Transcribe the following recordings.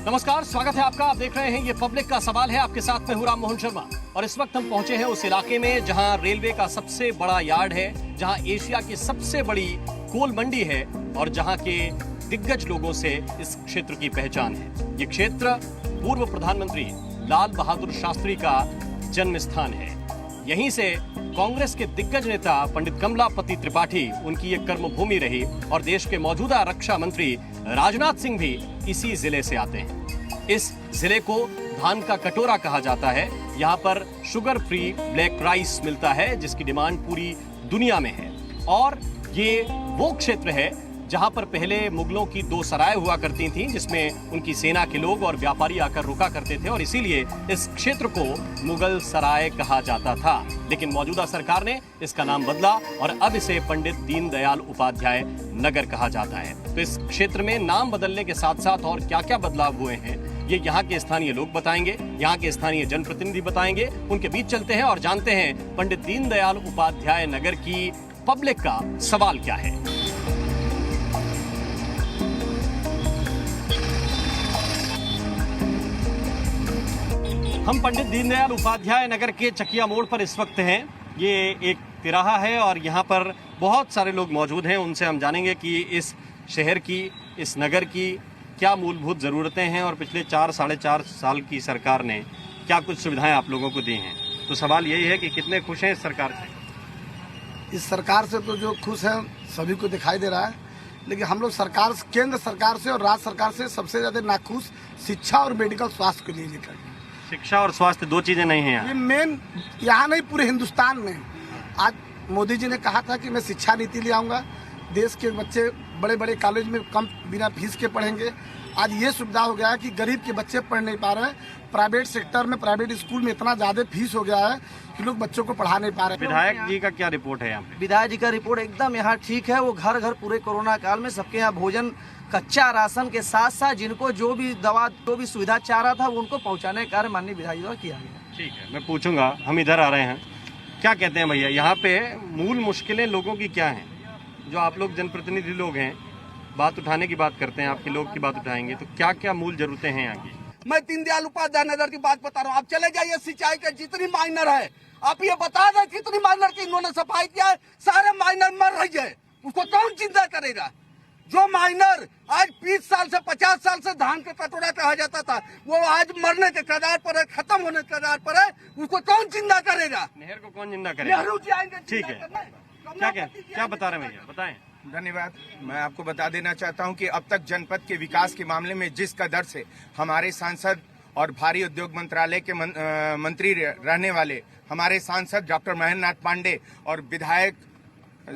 नमस्कार, स्वागत है आपका। आप देख रहे हैं ये पब्लिक का सवाल है। आपके साथ में हूं राम मोहन शर्मा और इस वक्त हम पहुंचे हैं उस इलाके में जहां रेलवे का सबसे बड़ा यार्ड है, जहां एशिया की सबसे बड़ी कोल मंडी है और जहां के दिग्गज लोगों से इस क्षेत्र की पहचान है। ये क्षेत्र पूर्व प्रधानमंत्री लाल बहादुर शास्त्री का जन्म स्थान है। यहीं से कांग्रेस के दिग्गज नेता पंडित कमलापति त्रिपाठी उनकी एक कर्मभूमि रही और देश के मौजूदा रक्षा मंत्री राजनाथ सिंह भी इसी जिले से आते हैं। इस जिले को धान का कटोरा कहा जाता है। यहाँ पर शुगर फ्री ब्लैक राइस मिलता है जिसकी डिमांड पूरी दुनिया में है। और ये वो क्षेत्र है जहां पर पहले मुगलों की 2 सराय हुआ करती थीं, जिसमें उनकी सेना के लोग और व्यापारी आकर रुका करते थे और इसीलिए इस क्षेत्र को मुगल सराय कहा जाता था। लेकिन मौजूदा सरकार ने इसका नाम बदला और अब इसे पंडित दीनदयाल उपाध्याय नगर कहा जाता है। तो इस क्षेत्र में नाम बदलने के साथ साथ और क्या क्या बदलाव हुए हैं ये यहाँ के स्थानीय लोग बताएंगे, यहाँ के स्थानीय जनप्रतिनिधि बताएंगे। उनके बीच चलते हैं और जानते हैं पंडित दीनदयाल उपाध्याय नगर की पब्लिक का सवाल क्या है। हम पंडित दीनदयाल उपाध्याय नगर के चकिया मोड़ पर इस वक्त हैं। ये एक तिराहा है और यहाँ पर बहुत सारे लोग मौजूद हैं। उनसे हम जानेंगे कि इस शहर की, इस नगर की क्या मूलभूत ज़रूरतें हैं और पिछले 4-4.5 साल की सरकार ने क्या कुछ सुविधाएं आप लोगों को दी हैं। तो सवाल यही है कि कितने खुश हैं इस सरकार से। इस सरकार से तो जो खुश है सभी को दिखाई दे रहा है, लेकिन हम लोग सरकार, केंद्र सरकार से और राज्य सरकार से सबसे ज़्यादा नाखुश शिक्षा और मेडिकल स्वास्थ्य के लिए लेकर। शिक्षा और स्वास्थ्य 2 चीजें नहीं हैं यहाँ। ये मेन यहाँ नहीं, पूरे हिंदुस्तान में। आज मोदी जी ने कहा था कि मैं शिक्षा नीति ले आऊँगा, देश के बच्चे बड़े बड़े कॉलेज में कम बिना फीस के पढ़ेंगे। आज ये सुविधा हो गया है कि गरीब के बच्चे पढ़ नहीं पा रहे हैं। प्राइवेट सेक्टर में, प्राइवेट स्कूल में इतना ज़्यादा फीस हो गया है कि लोग बच्चों को पढ़ा नहीं पा रहे। विधायक जी का क्या रिपोर्ट है यहाँ पे? विधायक जी का रिपोर्ट एकदम यहाँ ठीक है। वो घर घर पूरे कोरोना काल में सबके यहाँ भोजन, कच्चा राशन के साथ साथ जिनको जो भी दवा, जो भी सुविधा चाह रहा था वो उनको पहुँचाने का कार्य माननीय विधायक द्वारा किया गया। ठीक है, मैं पूछूंगा। हम इधर आ रहे हैं, क्या कहते हैं भैया, यहाँ पे मूल मुश्किलें लोगों की क्या हैं? जो आप लोग जनप्रतिनिधि लोग हैं, बात उठाने की बात करते हैं, आपके लोग की बात उठाएंगे, तो क्या क्या मूल जरूरतें हैं यहाँ की? मैं दीनदयाल उपाध्याय नगर की बात बता रहा हूँ। आप चले जाइए, सिंचाई के जितनी माइनर है, आप ये बता दें कितनी माइनर की इन्होंने सफाई किया है। सारे माइनर मर रही है, उसको कौन चिंता करेगा? जो माइनर आज 20 साल से 50 साल से धान का कटोरा कहा जाता था, वो आज मरने के कगार पर है, खत्म होने के कगार पर है। उसको कौन चिंता करेगा? नहर को कौन जिंदा करेगा? नेहरू जी आएंगे। ठीक है, क्या बता रहे हैं भैया, बताएं। धन्यवाद। मैं आपको बता देना चाहता हूं कि अब तक जनपद के विकास के मामले में जिस कदर से हमारे सांसद और भारी उद्योग मंत्रालय के मंत्री रहने वाले हमारे सांसद डॉक्टर महेंद्र नाथ पांडे और विधायक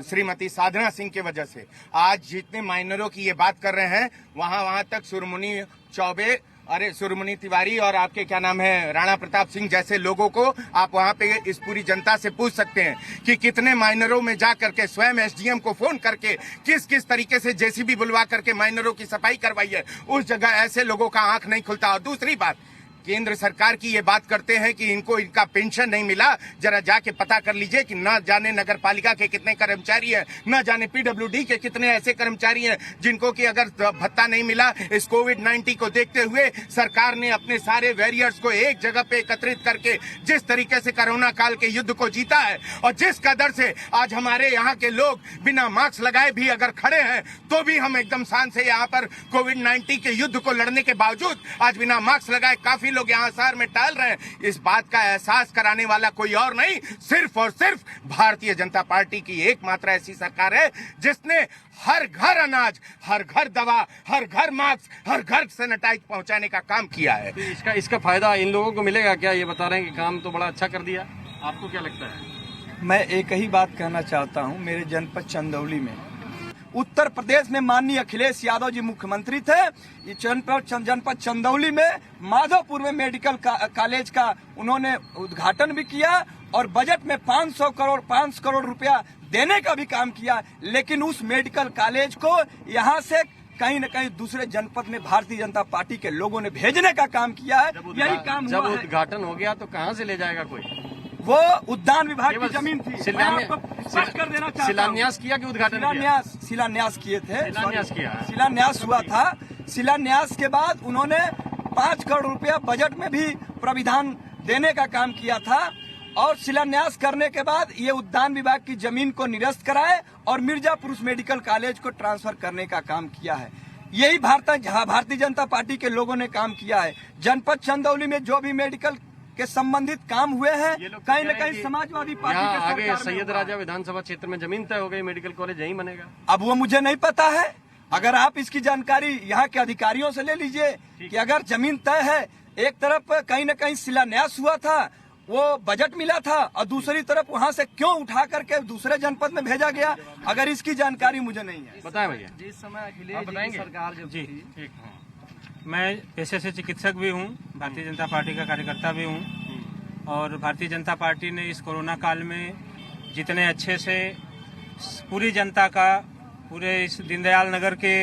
श्रीमती साधना सिंह के वजह से आज जितने माइनरों की ये बात कर रहे हैं, वहां तक सुरमुनि चौबे, अरे सुरमुनि तिवारी और आपके क्या नाम है, राणा प्रताप सिंह जैसे लोगों को आप वहां पे इस पूरी जनता से पूछ सकते हैं कि कितने माइनरों में जा करके स्वयं एसडीएम को फोन करके किस किस तरीके से जेसीबी बुलवा करके माइनरों की सफाई करवाई है। उस जगह ऐसे लोगों का आंख नहीं खुलता। और दूसरी बात, केंद्र सरकार की ये बात करते हैं कि इनको इनका पेंशन नहीं मिला। जरा जाके पता कर लीजिए कि न जाने नगर पालिका के कितने कर्मचारी हैं, न जाने पीडब्ल्यूडी के कितने ऐसे कर्मचारी हैं जिनको कि अगर भत्ता नहीं मिला। इस कोविड-19 को देखते हुए सरकार ने अपने सारे वॉरियर्स को एक जगह पे एकत्रित करके जिस तरीके से कोरोना काल के युद्ध को जीता है और जिस कदर से आज हमारे यहाँ के लोग बिना मास्क लगाए भी अगर खड़े हैं, तो भी हम एकदम शान से यहाँ पर कोविड-19 के युद्ध को लड़ने के बावजूद आज बिना मास्क लगाए काफी लोग यहाँ शहर में टहल रहे हैं। इस बात का एहसास कराने वाला कोई और नहीं, सिर्फ और सिर्फ भारतीय जनता पार्टी की एकमात्र ऐसी सरकार है जिसने हर घर अनाज, हर घर दवा, हर घर मास्क, हर घर सैनिटाइज पहुंचाने का काम किया है। तो इसका फायदा इन लोगों को मिलेगा क्या? ये बता रहे हैं कि काम तो बड़ा अच्छा कर दिया, आपको क्या लगता है? मैं एक ही बात कहना चाहता हूं। मेरे जनपद चंदौली में, उत्तर प्रदेश में माननीय अखिलेश यादव जी मुख्यमंत्री थे। ये जनपद चंदौली में माधोपुर में मेडिकल कॉलेज का उन्होंने उद्घाटन भी किया और बजट में 5 करोड़ रुपया देने का भी काम किया। लेकिन उस मेडिकल कॉलेज को यहाँ से कहीं न कहीं दूसरे जनपद में भारतीय जनता पार्टी के लोगों ने भेजने का काम किया है। यही काम जब उद्घाटन हो गया तो कहाँ से ले जाएगा कोई? वो उद्यान विभाग की जमीन थी। शिलान्यास किया कि उद्घाटन किया? शिलान्यास किए थे। शिलान्यास किया। शिलान्यास हुआ था। शिलान्यास के बाद उन्होंने 5 करोड़ रुपया बजट में भी प्राविधान देने का काम किया था और शिलान्यास करने के बाद ये उद्यान विभाग की जमीन को निरस्त कराए और मिर्जापुर मेडिकल कॉलेज को ट्रांसफर करने का काम किया है। यही भारतीय जनता पार्टी के लोगों ने काम किया है। जनपद चंदौली में जो भी मेडिकल के संबंधित काम हुए हैं कहीं न कहीं समाजवादी पार्टी के आगे सरकार में सैयद हुआ है। राजा विधानसभा क्षेत्र में जमीन तय हो गई, मेडिकल कॉलेज यहीं बनेगा। अब वो मुझे नहीं पता है, अगर आप इसकी जानकारी यहाँ के अधिकारियों से ले लीजिए कि अगर जमीन तय है, एक तरफ कहीं न कहीं शिलान्यास हुआ था, वो बजट मिला था और दूसरी तरफ वहाँ से क्यों उठा करके दूसरे जनपद में भेजा गया, अगर इसकी जानकारी मुझे नहीं है। बताएं भैया। जिस समय आप अखिलेश जी बताएंगे? की सरकार जब जी। थी, मैं पेशे से चिकित्सक भी हूँ, भारतीय जनता पार्टी का कार्यकर्ता भी हूँ और भारतीय जनता पार्टी ने इस कोरोना काल में जितने अच्छे से पूरी जनता का, पूरे इस दीनदयाल नगर के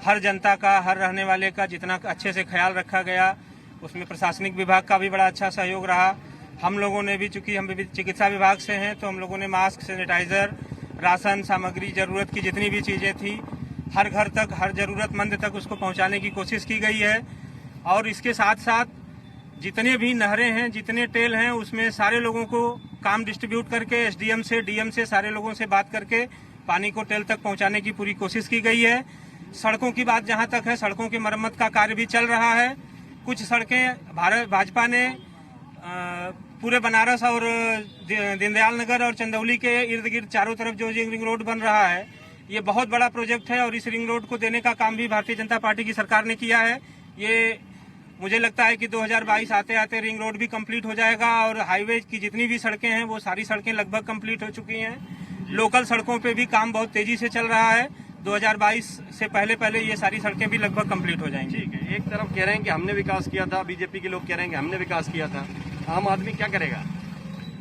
हर जनता का, हर रहने वाले का जितना अच्छे से ख्याल रखा गया, उसमें प्रशासनिक विभाग का भी बड़ा अच्छा सहयोग रहा। हम लोगों ने भी, चूंकि हम भी चिकित्सा विभाग से हैं, तो हम लोगों ने मास्क, सैनिटाइजर, राशन सामग्री, जरूरत की जितनी भी चीजें थी, हर घर तक, हर जरूरतमंद तक उसको पहुंचाने की कोशिश की गई है। और इसके साथ साथ जितने भी नहरें हैं, जितने टेल हैं, उसमें सारे लोगों को काम डिस्ट्रीब्यूट करके एसडीएम से, डीएम से, सारे लोगों से बात करके पानी को टेल तक पहुंचाने की पूरी कोशिश की गई है। सड़कों की बात जहां तक है, सड़कों की मरम्मत का कार्य भी चल रहा है। कुछ सड़कें भाजपा ने पूरे बनारस और दीनदयाल नगर और चंदौली के इर्द गिर्द चारों तरफ जो रिंग रोड बन रहा है, ये बहुत बड़ा प्रोजेक्ट है और इस रिंग रोड को देने का काम भी भारतीय जनता पार्टी की सरकार ने किया है। ये मुझे लगता है कि 2022 आते आते रिंग रोड भी कंप्लीट हो जाएगा और हाईवे की जितनी भी सड़कें हैं वो सारी सड़कें लगभग कंप्लीट हो चुकी हैं। लोकल सड़कों पे भी काम बहुत तेजी से चल रहा है। 2022 से पहले ये सारी सड़कें भी लगभग कंप्लीट हो जाएंगी। ठीक है, एक तरफ कह रहे हैं कि हमने विकास किया था, बीजेपी के लोग कह रहे हैं कि हमने विकास किया था। आम आदमी क्या करेगा?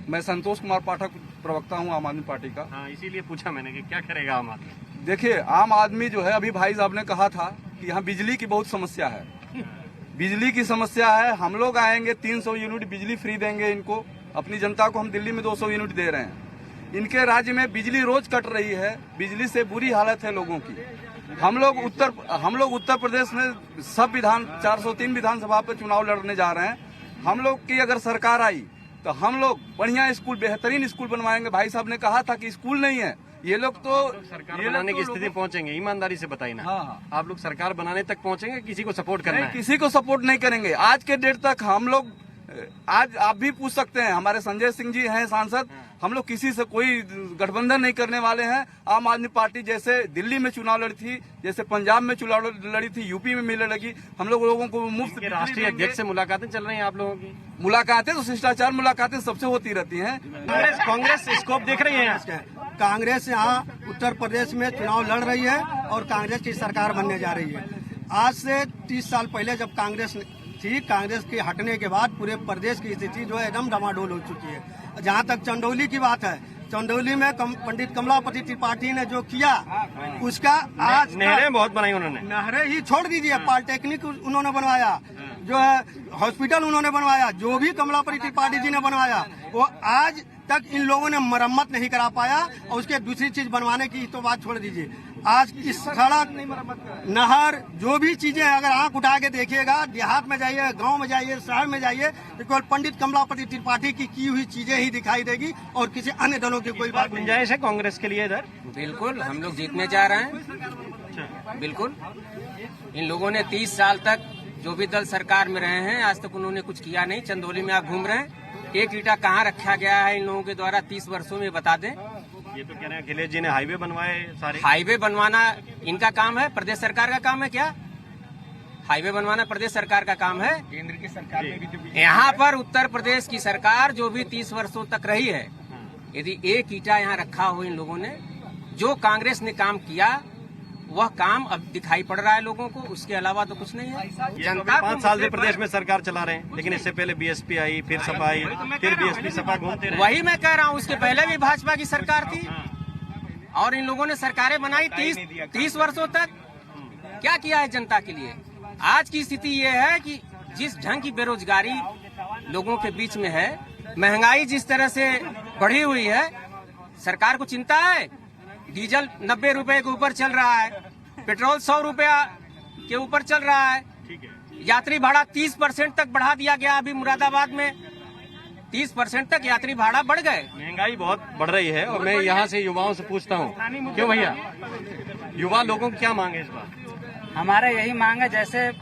मैं संतोष कुमार पाठक प्रवक्ता हूँ आम आदमी पार्टी का। हाँ, इसीलिए पूछा मैंने कि क्या करेगा आम आदमी। देखिए, आम आदमी जो है, अभी भाई साहब ने कहा था कि यहाँ बिजली की बहुत समस्या है। बिजली की समस्या है, हम लोग आएंगे 300 यूनिट बिजली फ्री देंगे इनको। अपनी जनता को हम दिल्ली में 200 यूनिट दे रहे हैं। इनके राज्य में बिजली रोज कट रही है, बिजली से बुरी हालत है लोगों की। हम लोग उत्तर प्रदेश में सब 403 विधानसभा पे चुनाव लड़ने जा रहे हैं। हम लोग की अगर सरकार आई तो हम लोग बढ़िया स्कूल, बेहतरीन स्कूल बनवाएंगे। भाई साहब ने कहा था कि स्कूल नहीं है, ये लोग तो सरकार बनाने की स्थिति पहुंचेंगे। ईमानदारी से बताइए ना। हाँ। आप लोग सरकार बनाने तक पहुंचेंगे, किसी को सपोर्ट करना है? किसी को सपोर्ट नहीं करेंगे। आज के डेट तक हम लोग, आज आप भी पूछ सकते हैं, हमारे संजय सिंह जी हैं सांसद, हम लोग किसी से कोई गठबंधन नहीं करने वाले हैं। आम आदमी पार्टी जैसे दिल्ली में चुनाव लड़ी थी, जैसे पंजाब में चुनाव लड़ी थी, यूपी में मिलने लगी, हम लोगों को मुफ्त। राष्ट्रीय अध्यक्ष से मुलाकातें चल रही हैं आप लोगों की? मुलाकातें तो शिष्टाचार मुलाकातें सबसे होती रहती हैं। कांग्रेस स्कोप देख रही है? कांग्रेस यहाँ उत्तर प्रदेश में चुनाव लड़ रही है और कांग्रेस की सरकार बनने जा रही है। आज से 30 साल पहले जब कांग्रेस थी, कांग्रेस के हटने के बाद पूरे प्रदेश की स्थिति जो है एकदम डमाडोल हो चुकी है। जहाँ तक चंदौली की बात है, चंदौली में पंडित कमलापति त्रिपाठी ने जो किया उसका आज नहरें बहुत बनाई उन्होंने। नहरें ही छोड़ दीजिए, पॉलिटेक्निक उन्होंने बनवाया, जो है हॉस्पिटल उन्होंने बनवाया, जो भी कमलापति त्रिपाठी जी ने बनवाया वो आज तक इन लोगों ने मरम्मत नहीं करा पाया। और उसके दूसरी चीज बनवाने की तो बात छोड़ दीजिए, आज इस सड़क, नहर, जो भी चीजें अगर आंख उठा के देखिएगा, देहात में जाइए, गांव में जाइए, शहर में जाइए, तो केवल पंडित कमलापति त्रिपाठी की हुई चीजें ही दिखाई देगी और किसी अन्य दलों की कोई बात नहीं। गुंजाइश है कांग्रेस के लिए इधर? बिल्कुल, हम लोग जीतने जा रहे हैं। बिल्कुल, इन लोगों ने 30 साल तक जो भी दल सरकार में रहे हैं, आज तक उन्होंने कुछ किया नहीं। चंदौली में आप घूम रहे हैं, एक ईंटा कहाँ रखा गया है इन लोगों के द्वारा 30 वर्षों में, बता दें। ये तो कह रहे हैं अखिलेश जी ने हाईवे बनवाए सारे। हाईवे बनवाना इनका काम है, प्रदेश सरकार का काम है क्या? हाईवे बनवाना प्रदेश सरकार का काम है? केंद्र की सरकार में भी तो यहाँ पर उत्तर प्रदेश की सरकार जो भी 30 वर्षों तक रही है, यदि एक ईंटा यहाँ रखा हो इन लोगों ने, जो कांग्रेस ने काम किया वह काम अब दिखाई पड़ रहा है लोगों को, उसके अलावा तो कुछ नहीं है। जनता 5 साल से प्रदेश में सरकार चला रहे हैं, लेकिन इससे पहले बीएसपी आई, फिर सपा आई, फिर बीएसपी सपा घूमते रहे। वही मैं कह रहा हूँ, उसके पहले भी भाजपा की सरकार थी और इन लोगों ने सरकारें बनाई 30 वर्षों तक। क्या किया है जनता के लिए? आज की स्थिति ये है कि जिस ढंग की बेरोजगारी लोगों के बीच में है, महंगाई जिस तरह से बढ़ी हुई है, सरकार को चिंता है। डीजल 90 रुपए के ऊपर चल रहा है, पेट्रोल 100 रुपया के ऊपर चल रहा है। यात्री भाड़ा 30% तक बढ़ा दिया गया। अभी मुरादाबाद में 30% तक यात्री भाड़ा बढ़ गए। महंगाई बहुत बढ़ रही है और मैं यहाँ से युवाओं से पूछता हूँ, क्यों भैया, युवा लोगों को क्या मांगे इस बार? हमारे यही मांग है, जैसे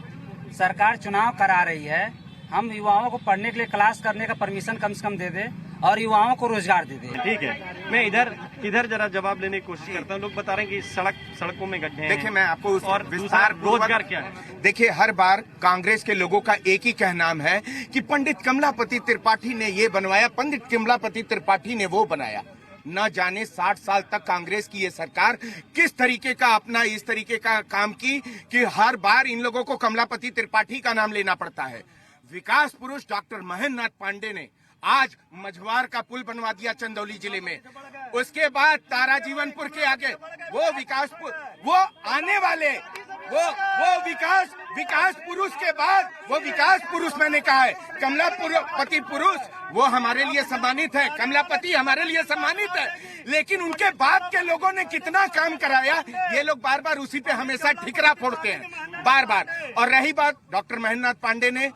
सरकार चुनाव करा रही है, हम युवाओं को पढ़ने के लिए क्लास करने का परमिशन कम से कम दे दे और युवाओं को रोजगार दे दे। ठीक है, मैं इधर जरा जवाब लेने की कोशिश करता हूँ। लोग बता रहे हैं कि सड़कों में गड्ढे हैं। देखिए, मैं आपको उस और विस्तार रोजगार क्या है? देखिए, हर बार कांग्रेस के लोगों का एक ही कहनाम है कि पंडित कमलापति त्रिपाठी ने ये बनवाया, पंडित कमलापति त्रिपाठी ने वो बनाया। न जाने 60 साल तक कांग्रेस की ये सरकार किस तरीके का अपना इस तरीके का काम की कि हर बार इन लोगों को कमलापति त्रिपाठी का नाम लेना पड़ता है। विकास पुरुष डॉक्टर महेंद्र नाथ पांडे ने आज मझवार का पुल बनवा दिया चंदौली जिले में। उसके बाद तारा जीवनपुर के आगे वो विकासपुर, वो आने वाले वो विकास पुरुष के बाद वो विकास पुरुष मैंने कहा है, कमलापति पुरुष वो हमारे लिए सम्मानित है, कमलापति हमारे लिए सम्मानित है। लेकिन उनके बाद के लोगों ने कितना काम कराया, ये लोग बार बार उसी पे हमेशा ठिकरा फोड़ते हैं, बार बार। और रही बात, डॉक्टर महेंद्र नाथ पांडे ने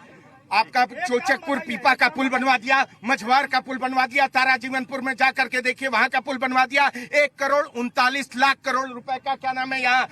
आपका चोचकपुर पीपा का पुल बनवा दिया, मझवार का पुल बनवा दिया, तारा जीवनपुर में जाकर के देखिए वहां का पुल बनवा दिया। 1,39,00,000 करोड़ रुपए का क्या नाम है, यहाँ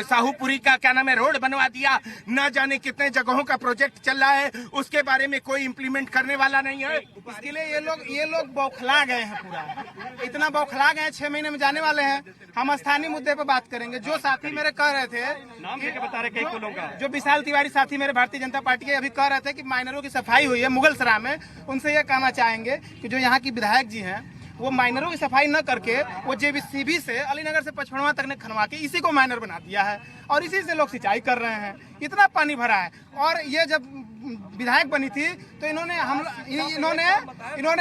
साहूपुरी का क्या नाम है रोड बनवा दिया। न जाने कितने जगहों का प्रोजेक्ट चल रहा है, उसके बारे में कोई इम्प्लीमेंट करने वाला नहीं है। इसके लिए ये लोग बौखला गए हैं, पूरा इतना बौखला गए हैं। 6 महीने में जाने वाले हैं। हम स्थानीय मुद्दे पर बात करेंगे। जो साथी मेरे कह रहे थे, नाम लेके बता रहे कई पुलों का, जो विशाल तिवारी साथी मेरे भारतीय जनता पार्टी के अभी कह रहे थे कि माइनरों की सफाई हुई है मुगलसराय में, उनसे ये कहना चाहेंगे कि जो यहाँ की विधायक जी हैं वो माइनरों की सफाई न करके वो जेसीबी से अलीनगर से पचपड़वा तक ने खनवा के इसी को माइनर बना दिया है और इसी से लोग सिंचाई कर रहे हैं। इतना पानी भरा है। और ये जब विधायक बनी थी तो इन्होंने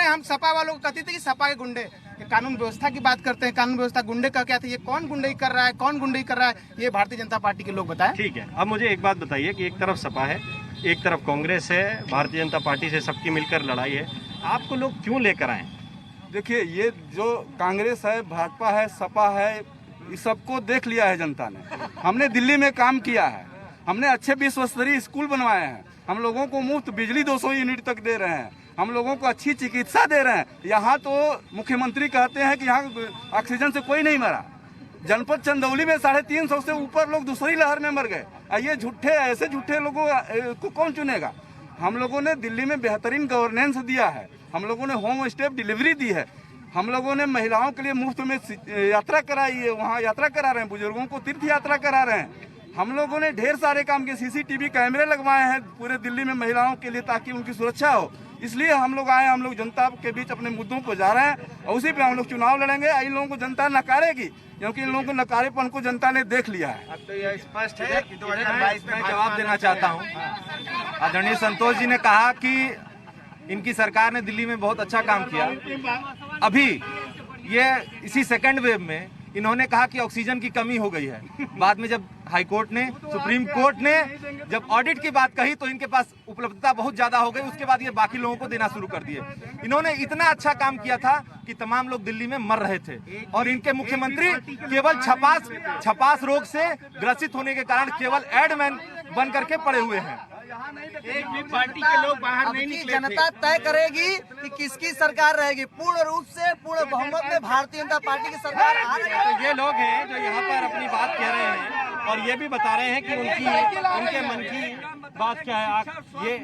हम सपा वालों को कहती थी कि सपा के गुंडे। कानून व्यवस्था की बात करते हैं, कानून व्यवस्था गुंडे का क्या था, ये कौन गुंडई कर रहा है, कौन गुंडई कर रहा है, ये भारतीय जनता पार्टी के लोग बताएं। ठीक है, अब मुझे एक बात बताइए कि एक तरफ सपा है, एक तरफ कांग्रेस है, भारतीय जनता पार्टी से सबकी मिलकर लड़ाई है, आपको लोग क्यों लेकर आए? देखिए, ये जो कांग्रेस है, भाजपा है, सपा है, इस सबको देख लिया है जनता ने। हमने दिल्ली में काम किया है, हमने अच्छे विश्व स्तरीय स्कूल बनवाए हैं, हम लोगों को मुफ्त बिजली 200 यूनिट तक दे रहे हैं, हम लोगों को अच्छी चिकित्सा दे रहे हैं। यहाँ तो मुख्यमंत्री कहते हैं कि यहाँ ऑक्सीजन से कोई नहीं मरा। जनपद चंदौली में 350 से ऊपर लोग दूसरी लहर में मर गए। ये ऐसे झूठे लोगों को कौन चुनेगा? हम लोगों ने दिल्ली में बेहतरीन गवर्नेंस दिया है, हम लोगों ने होम स्टे डिलीवरी दी है, हम लोगों ने महिलाओं के लिए मुफ्त में यात्रा कराई है, वहाँ यात्रा करा रहे हैं, बुजुर्गों को तीर्थ यात्रा करा रहे हैं। हम लोगों ने ढेर सारे काम के CCTV कैमरे लगवाए हैं पूरे दिल्ली में महिलाओं के लिए, ताकि उनकी सुरक्षा हो। इसलिए हम लोग आए, हम लोग जनता के बीच अपने मुद्दों पर जा रहे हैं और उसी पे हम लोग चुनाव लड़ेंगे। इन लोगों को जनता नकारेगी क्योंकि इन लोगों को नकारेपन को जनता ने देख लिया है। अब तो यह स्पष्ट है कि 2022 में जवाब देना चाहता हूँ। आदरणीय संतोष जी ने कहा कि इनकी सरकार ने दिल्ली में बहुत अच्छा काम किया। अभी ये इसी सेकेंड वेव में इन्होंने कहा कि ऑक्सीजन की कमी हो गई है। बाद में जब हाई कोर्ट ने, सुप्रीम कोर्ट ने जब ऑडिट की बात कही तो इनके पास उपलब्धता बहुत ज्यादा हो गई। उसके बाद ये बाकी लोगों को देना शुरू कर दिए। इन्होंने इतना अच्छा काम किया था कि तमाम लोग दिल्ली में मर रहे थे और इनके मुख्यमंत्री केवल छपास रोग से ग्रसित होने के कारण केवल एडमैन बन करके पड़े हुए हैं। एक भी पार्टी के लोग बाहर नहीं निकले। जनता तय करेगी कि किसकी सरकार रहेगी। पूर्ण रूप से पूर्ण बहुमत में भारतीय जनता पार्टी की सरकार आ रही है। तो ये लोग हैं जो यहाँ पर अपनी बात कह रहे हैं और ये भी बता रहे हैं कि उनके मन की बात क्या है। ये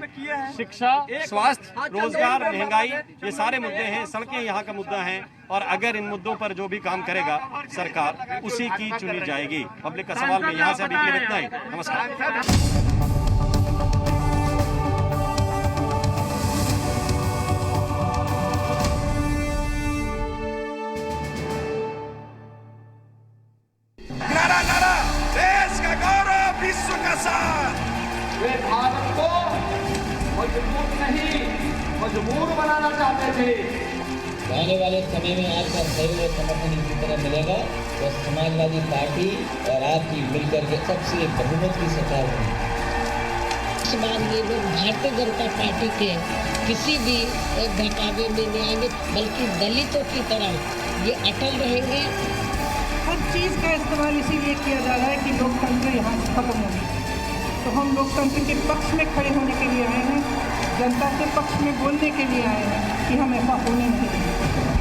शिक्षा, स्वास्थ्य, रोजगार, महंगाई, ये सारे मुद्दे हैं। सड़कें यहाँ का मुद्दा है और अगर इन मुद्दों पर जो भी काम करेगा सरकार, उसी की चुनी जाएगी। पब्लिक का सवाल में यहाँ से अभी के लिए इतना ही। नमस्कार। देश का गौरव, विश्व का साथ। वे भारत को मजबूत नहीं, मजबूर बनाना चाहते थे। आने वाले समय में आपका सहयोग समर्थन इसी तरह मिलेगा तो समाजवादी पार्टी और आपकी मिलकर के सबसे बहुमत की सरकार होगी। इस बार ये लोग भारतीय जनता पार्टी के किसी भी बहकावे में नहीं आएंगे, बल्कि दलितों की तरह ये अटल रहेंगे। हर चीज़ का इस्तेमाल इसीलिए किया जा रहा है कि लोकतंत्र यहाँ से खत्म होगी। तो हम लोकतंत्र के पक्ष में खड़े होने के लिए आए हैं, जनता के पक्ष में बोलने के लिए आए हैं कि हम ऐसा होने नहीं देंगे।